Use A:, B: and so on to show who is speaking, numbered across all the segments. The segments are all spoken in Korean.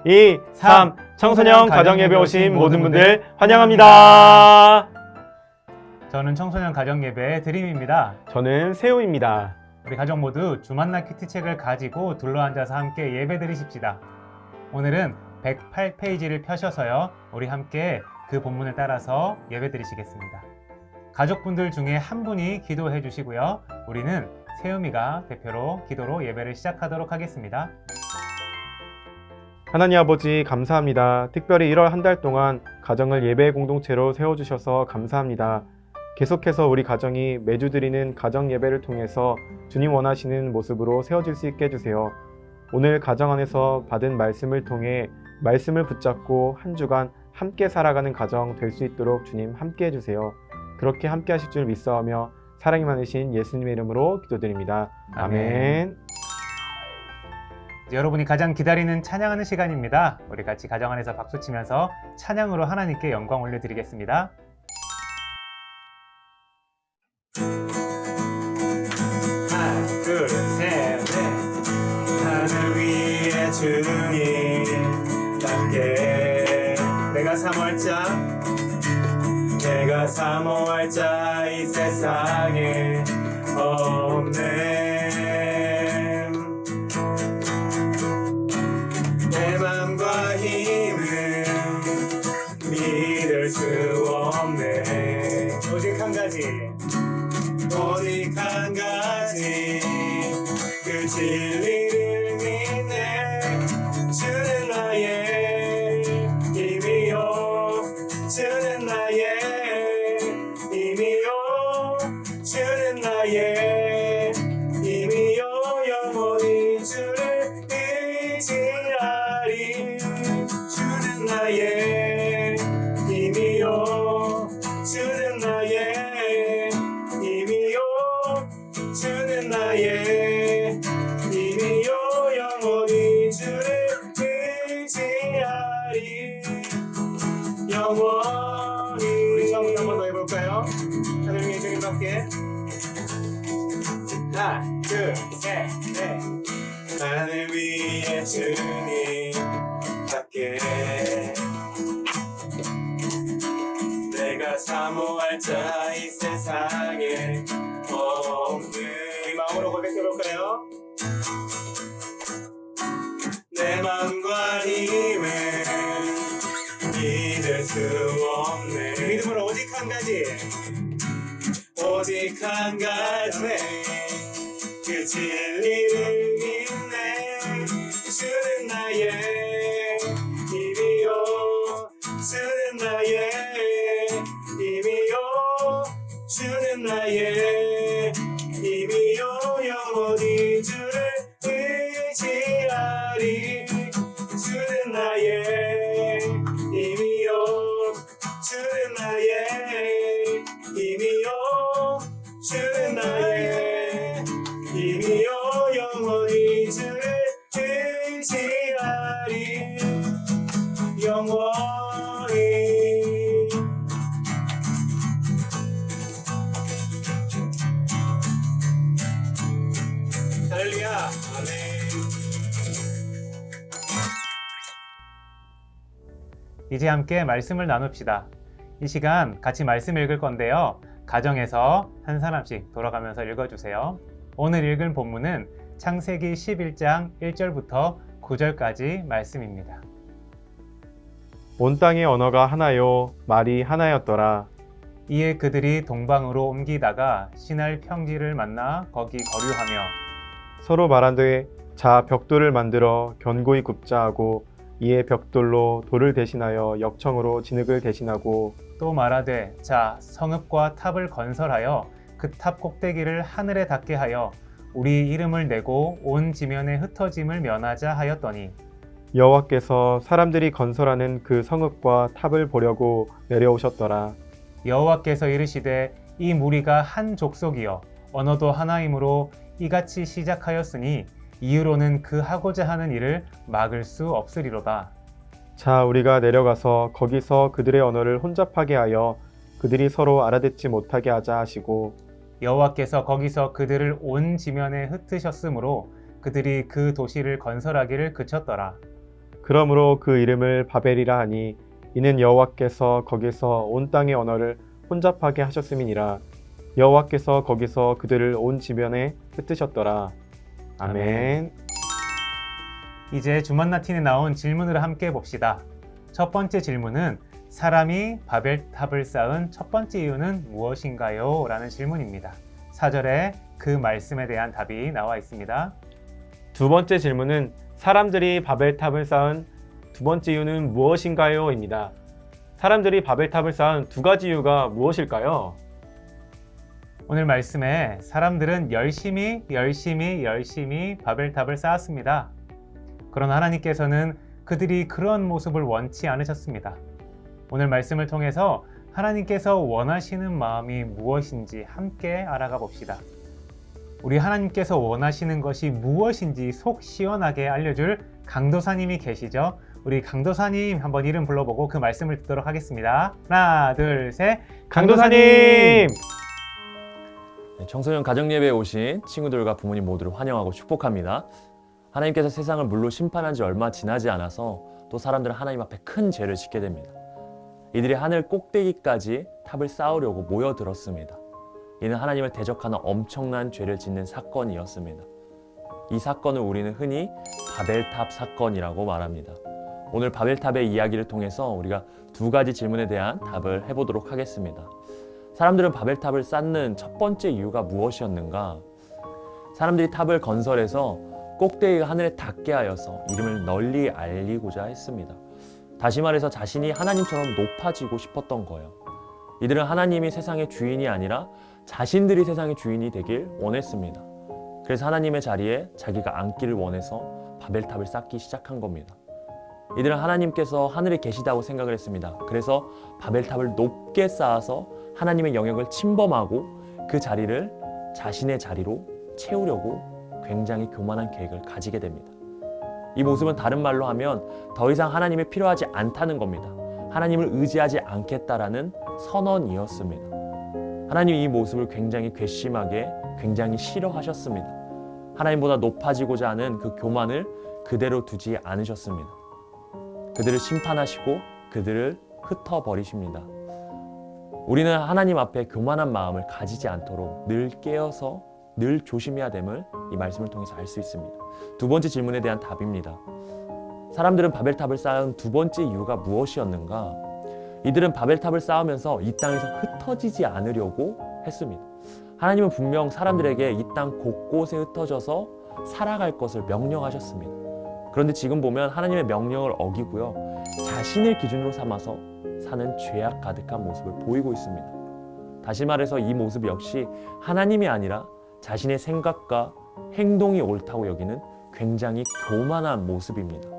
A: 2, 3. 청소년 가정예배 오신 모든 분들 환영합니다.
B: 저는 청소년 가정예배 드림입니다.
A: 저는 세우입니다.
B: 우리 가족 모두 주만나 큐티책을 가지고 둘러앉아서 함께 예배 드리십시다. 오늘은 108페이지를 펴셔서요, 우리 함께 그 본문을 따라서 예배 드리시겠습니다. 가족분들 중에 한 분이 기도해 주시고요, 우리는 세우미가 대표로 기도로 예배를 시작하도록 하겠습니다.
A: 하나님 아버지 감사합니다. 특별히 1월 한 달 동안 가정을 예배 공동체로 세워주셔서 감사합니다. 계속해서 우리 가정이 매주 드리는 가정 예배를 통해서 주님 원하시는 모습으로 세워질 수 있게 해주세요. 오늘 가정 안에서 받은 말씀을 통해 말씀을 붙잡고 한 주간 함께 살아가는 가정 될 수 있도록 주님 함께 해주세요. 그렇게 함께 하실 줄 믿사오며 사랑이 많으신 예수님의 이름으로 기도드립니다. 아멘.
B: 여러분이 가장 기다리는 찬양하는 시간입니다. 우리 같이 가정 안에서 박수치면서 찬양으로 하나님께 영광 올려드리겠습니다. 하나, 둘, 셋, 넷. 하늘 위에 주님 함께 내가 사모할자 이 세상에 없네. 내 맘과 힘은 믿을 수 없네. 오직 한 가지 그 진리를 믿네. 주는 나의 힘이요, 주는 나의 힘이요, 주는 나의 힘이요. 영원히 주를 의지하리. 주는 나의 힘이요, 주는 나의 힘이요, 주는 나의 힘이요. 영원히 주를 의지하리. 영원히. 우리 처음부터 한 번 더 해볼까요? 하늘 위에 주님밖에. 하나, 둘, 셋, 넷. 하늘 위에 주님밖에 내가 사모할 자 이 세상에 없는. 우리 마음으로 고백해볼까요? 내 맘과 힘은 믿을 수 없네. 그 믿음으로 오직 한 가지 그 진리를 믿네. 주는 나의 힘이요, 주는 나의 힘이요, 주는 나의 힘이요. 영원히 주를 의지하리. 주는 나의 힘이요, 주는 나의 힘이요, 주는 나의 힘이요. 영원히 주를 의지하리. 영원히. 할렐루야. 아멘. 이제 함께 말씀을 나눕시다. 이 시간 같이 말씀 읽을 건데요, 가정에서 한 사람씩 돌아가면서 읽어주세요. 오늘 읽은 본문은 창세기 11장 1절부터 9절까지 말씀입니다.
A: 온 땅의 언어가 하나요, 말이 하나였더라.
B: 이에 그들이 동방으로 옮기다가 시날 평지를 만나 거기 거류하며
A: 서로 말한되 자 벽돌을 만들어 견고히 굽자 하고 이에 벽돌로 돌을 대신하여 역청으로 진흙을 대신하고
B: 또 말하되 자 성읍과 탑을 건설하여 그 탑 꼭대기를 하늘에 닿게 하여 우리 이름을 내고 온 지면에 흩어짐을 면하자 하였더니
A: 여호와께서 사람들이 건설하는 그 성읍과 탑을 보려고 내려오셨더라.
B: 여호와께서 이르시되 이 무리가 한 족속이여 언어도 하나이므로 이같이 시작하였으니 이후로는 그 하고자 하는 일을 막을 수 없으리로다.
A: 자 우리가 내려가서 거기서 그들의 언어를 혼잡하게 하여 그들이 서로 알아듣지 못하게 하자 하시고
B: 여호와께서 거기서 그들을 온 지면에 흩으셨으므로 그들이 그 도시를 건설하기를 그쳤더라.
A: 그러므로 그 이름을 바벨이라 하니 이는 여호와께서 거기서 온 땅의 언어를 혼잡하게 하셨음이니라. 여호와께서 거기서 그들을 온 지면에 흩으셨더라. 아멘.
B: 이제 주만나틴에 나온 질문을 함께 봅시다. 첫 번째 질문은 사람이 바벨탑을 쌓은 첫 번째 이유는 무엇인가요? 라는 질문입니다. 4절에 그 말씀에 대한 답이 나와 있습니다.
A: 두 번째 질문은 사람들이 바벨탑을 쌓은 두 번째 이유는 무엇인가요? 입니다. 사람들이 바벨탑을 쌓은 두 가지 이유가 무엇일까요?
B: 오늘 말씀에 사람들은 열심히 바벨탑을 쌓았습니다. 그러나 하나님께서는 그들이 그런 모습을 원치 않으셨습니다. 오늘 말씀을 통해서 하나님께서 원하시는 마음이 무엇인지 함께 알아가 봅시다. 우리 하나님께서 원하시는 것이 무엇인지 속 시원하게 알려줄 강도사님이 계시죠? 우리 강도사님 한번 이름 불러보고 그 말씀을 듣도록 하겠습니다. 하나, 둘, 셋.
A: 강도사님!
C: 청소년 가정예배에 오신 친구들과 부모님 모두를 환영하고 축복합니다. 하나님께서 세상을 물로 심판한 지 얼마 지나지 않아서 또 사람들은 하나님 앞에 큰 죄를 짓게 됩니다. 이들이 하늘 꼭대기까지 탑을 쌓으려고 모여들었습니다. 이는 하나님을 대적하는 엄청난 죄를 짓는 사건이었습니다. 이 사건을 우리는 흔히 바벨탑 사건이라고 말합니다. 오늘 바벨탑의 이야기를 통해서 우리가 두 가지 질문에 대한 답을 해보도록 하겠습니다. 사람들은 바벨탑을 쌓는 첫 번째 이유가 무엇이었는가? 사람들이 탑을 건설해서 꼭대기가 하늘에 닿게 하여서 이름을 널리 알리고자 했습니다. 다시 말해서 자신이 하나님처럼 높아지고 싶었던 거예요. 이들은 하나님이 세상의 주인이 아니라 자신들이 세상의 주인이 되길 원했습니다. 그래서 하나님의 자리에 자기가 앉기를 원해서 바벨탑을 쌓기 시작한 겁니다. 이들은 하나님께서 하늘에 계시다고 생각을 했습니다. 그래서 바벨탑을 높게 쌓아서 하나님의 영역을 침범하고 그 자리를 자신의 자리로 채우려고 굉장히 교만한 계획을 가지게 됩니다. 이 모습은 다른 말로 하면 더 이상 하나님이 필요하지 않다는 겁니다. 하나님을 의지하지 않겠다라는 선언이었습니다. 하나님이 이 모습을 굉장히 괘씸하게 굉장히 싫어하셨습니다. 하나님보다 높아지고자 하는 그 교만을 그대로 두지 않으셨습니다. 그들을 심판하시고 그들을 흩어버리십니다. 우리는 하나님 앞에 교만한 마음을 가지지 않도록 늘 깨어서 늘 조심해야 됨을 이 말씀을 통해서 알 수 있습니다. 두 번째 질문에 대한 답입니다. 사람들은 바벨탑을 쌓은 두 번째 이유가 무엇이었는가? 이들은 바벨탑을 쌓으면서 이 땅에서 흩어지지 않으려고 했습니다. 하나님은 분명 사람들에게 이 땅 곳곳에 흩어져서 살아갈 것을 명령하셨습니다. 그런데 지금 보면 하나님의 명령을 어기고요, 자신을 기준으로 삼아서 사는 죄악 가득한 모습을 보이고 있습니다. 다시 말해서 이 모습 역시 하나님이 아니라 자신의 생각과 행동이 옳다고 여기는 굉장히 교만한 모습입니다.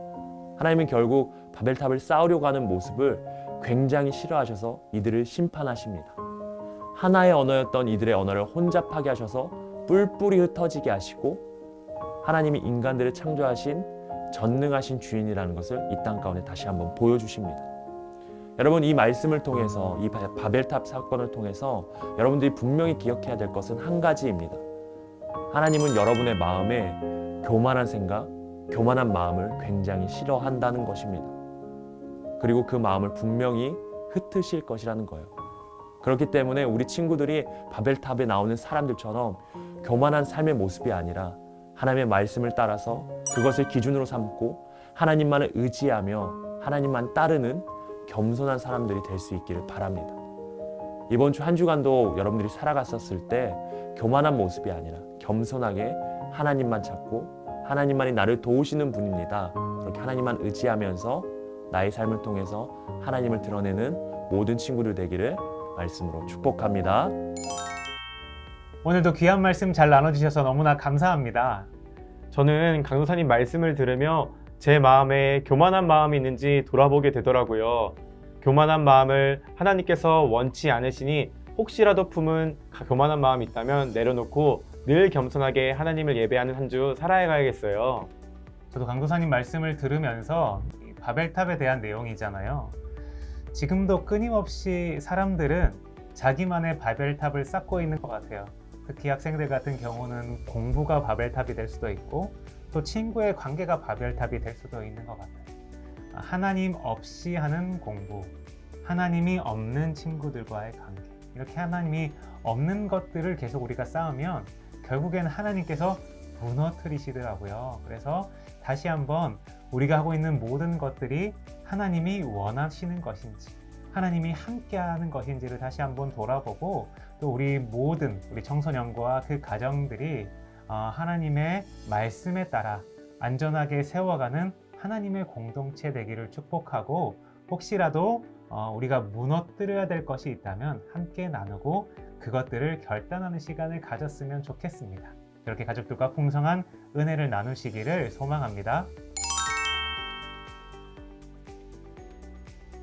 C: 하나님은 결국 바벨탑을 쌓으려고 하는 모습을 굉장히 싫어하셔서 이들을 심판하십니다. 하나의 언어였던 이들의 언어를 혼잡하게 하셔서 뿔뿔이 흩어지게 하시고, 하나님이 인간들을 창조하신 전능하신 주인이라는 것을 이 땅 가운데 다시 한번 보여주십니다. 여러분, 이 말씀을 통해서, 이 바벨탑 사건을 통해서 여러분들이 분명히 기억해야 될 것은 한 가지입니다. 하나님은 여러분의 마음에 교만한 생각, 교만한 마음을 굉장히 싫어한다는 것입니다. 그리고 그 마음을 분명히 흩으실 것이라는 거예요. 그렇기 때문에 우리 친구들이 바벨탑에 나오는 사람들처럼 교만한 삶의 모습이 아니라 하나님의 말씀을 따라서 그것을 기준으로 삼고 하나님만을 의지하며 하나님만 따르는 겸손한 사람들이 될 수 있기를 바랍니다. 이번 주 한 주간도 여러분들이 살아갔었을 때 교만한 모습이 아니라 겸손하게 하나님만 찾고 하나님만이 나를 도우시는 분입니다. 그렇게 하나님만 의지하면서 나의 삶을 통해서 하나님을 드러내는 모든 친구들 되기를 말씀으로 축복합니다.
B: 오늘도 귀한 말씀 잘 나눠주셔서 너무나 감사합니다.
A: 저는 강도사님 말씀을 들으며 제 마음에 교만한 마음이 있는지 돌아보게 되더라고요. 교만한 마음을 하나님께서 원치 않으시니 혹시라도 품은 교만한 마음이 있다면 내려놓고 늘 겸손하게 하나님을 예배하는 한 주 살아가야겠어요.
B: 저도 강도사님 말씀을 들으면서 이 바벨탑에 대한 내용이잖아요. 지금도 끊임없이 사람들은 자기만의 바벨탑을 쌓고 있는 것 같아요. 특히 학생들 같은 경우는 공부가 바벨탑이 될 수도 있고 또 친구의 관계가 바벨탑이 될 수도 있는 것 같아요. 하나님 없이 하는 공부, 하나님이 없는 친구들과의 관계, 이렇게 하나님이 없는 것들을 계속 우리가 쌓으면 결국에는 하나님께서 무너뜨리시더라고요. 그래서 다시 한번 우리가 하고 있는 모든 것들이 하나님이 원하시는 것인지, 하나님이 함께하는 것인지를 다시 한번 돌아보고, 또 우리 모든 우리 청소년과 그 가정들이 하나님의 말씀에 따라 안전하게 세워가는 하나님의 공동체 되기를 축복하고, 혹시라도 우리가 무너뜨려야 될 것이 있다면 함께 나누고 그것들을 결단하는 시간을 가졌으면 좋겠습니다. 그렇게 가족들과 풍성한 은혜를 나누시기를 소망합니다.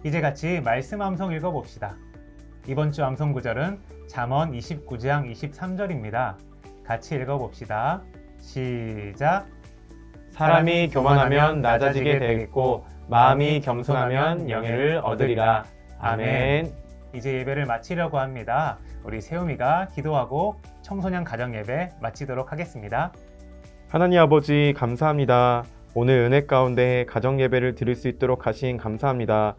B: 이제 같이 말씀 암송 읽어봅시다. 이번 주 암송 구절은 잠언 29장 23절입니다. 같이 읽어봅시다. 시작.
A: 사람이 교만하면 낮아지게 되겠고 마음이 겸손하면 영예를 얻으리라. 아멘.
B: 이제 예배를 마치려고 합니다. 우리 세우미가 기도하고 청소년 가정 예배 마치도록 하겠습니다.
A: 하나님 아버지 감사합니다. 오늘 은혜 가운데 가정 예배를 드릴 수 있도록 하신 감사합니다.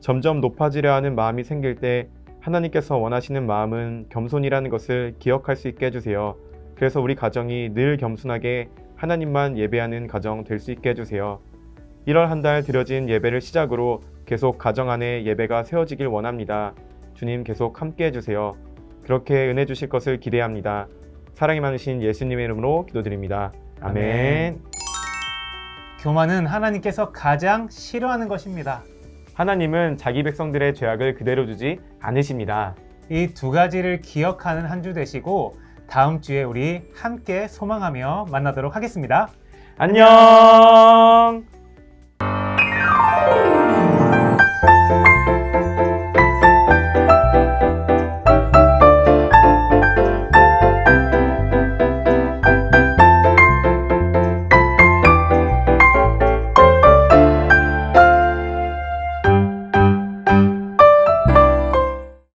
A: 점점 높아지려 하는 마음이 생길 때 하나님께서 원하시는 마음은 겸손이라는 것을 기억할 수 있게 해주세요. 그래서 우리 가정이 늘 겸손하게 하나님만 예배하는 가정 될 수 있게 해주세요. 1월 한 달 드려진 예배를 시작으로 계속 가정 안에 예배가 세워지길 원합니다. 주님 계속 함께 해주세요. 그렇게 은혜 주실 것을 기대합니다. 사랑이 많으신 예수님의 이름으로 기도드립니다. 아멘.
B: 교만은 하나님께서 가장 싫어하는 것입니다.
A: 하나님은 자기 백성들의 죄악을 그대로 두지 않으십니다.
B: 이 두 가지를 기억하는 한 주 되시고 다음 주에 우리 함께 소망하며 만나도록 하겠습니다.
A: 안녕!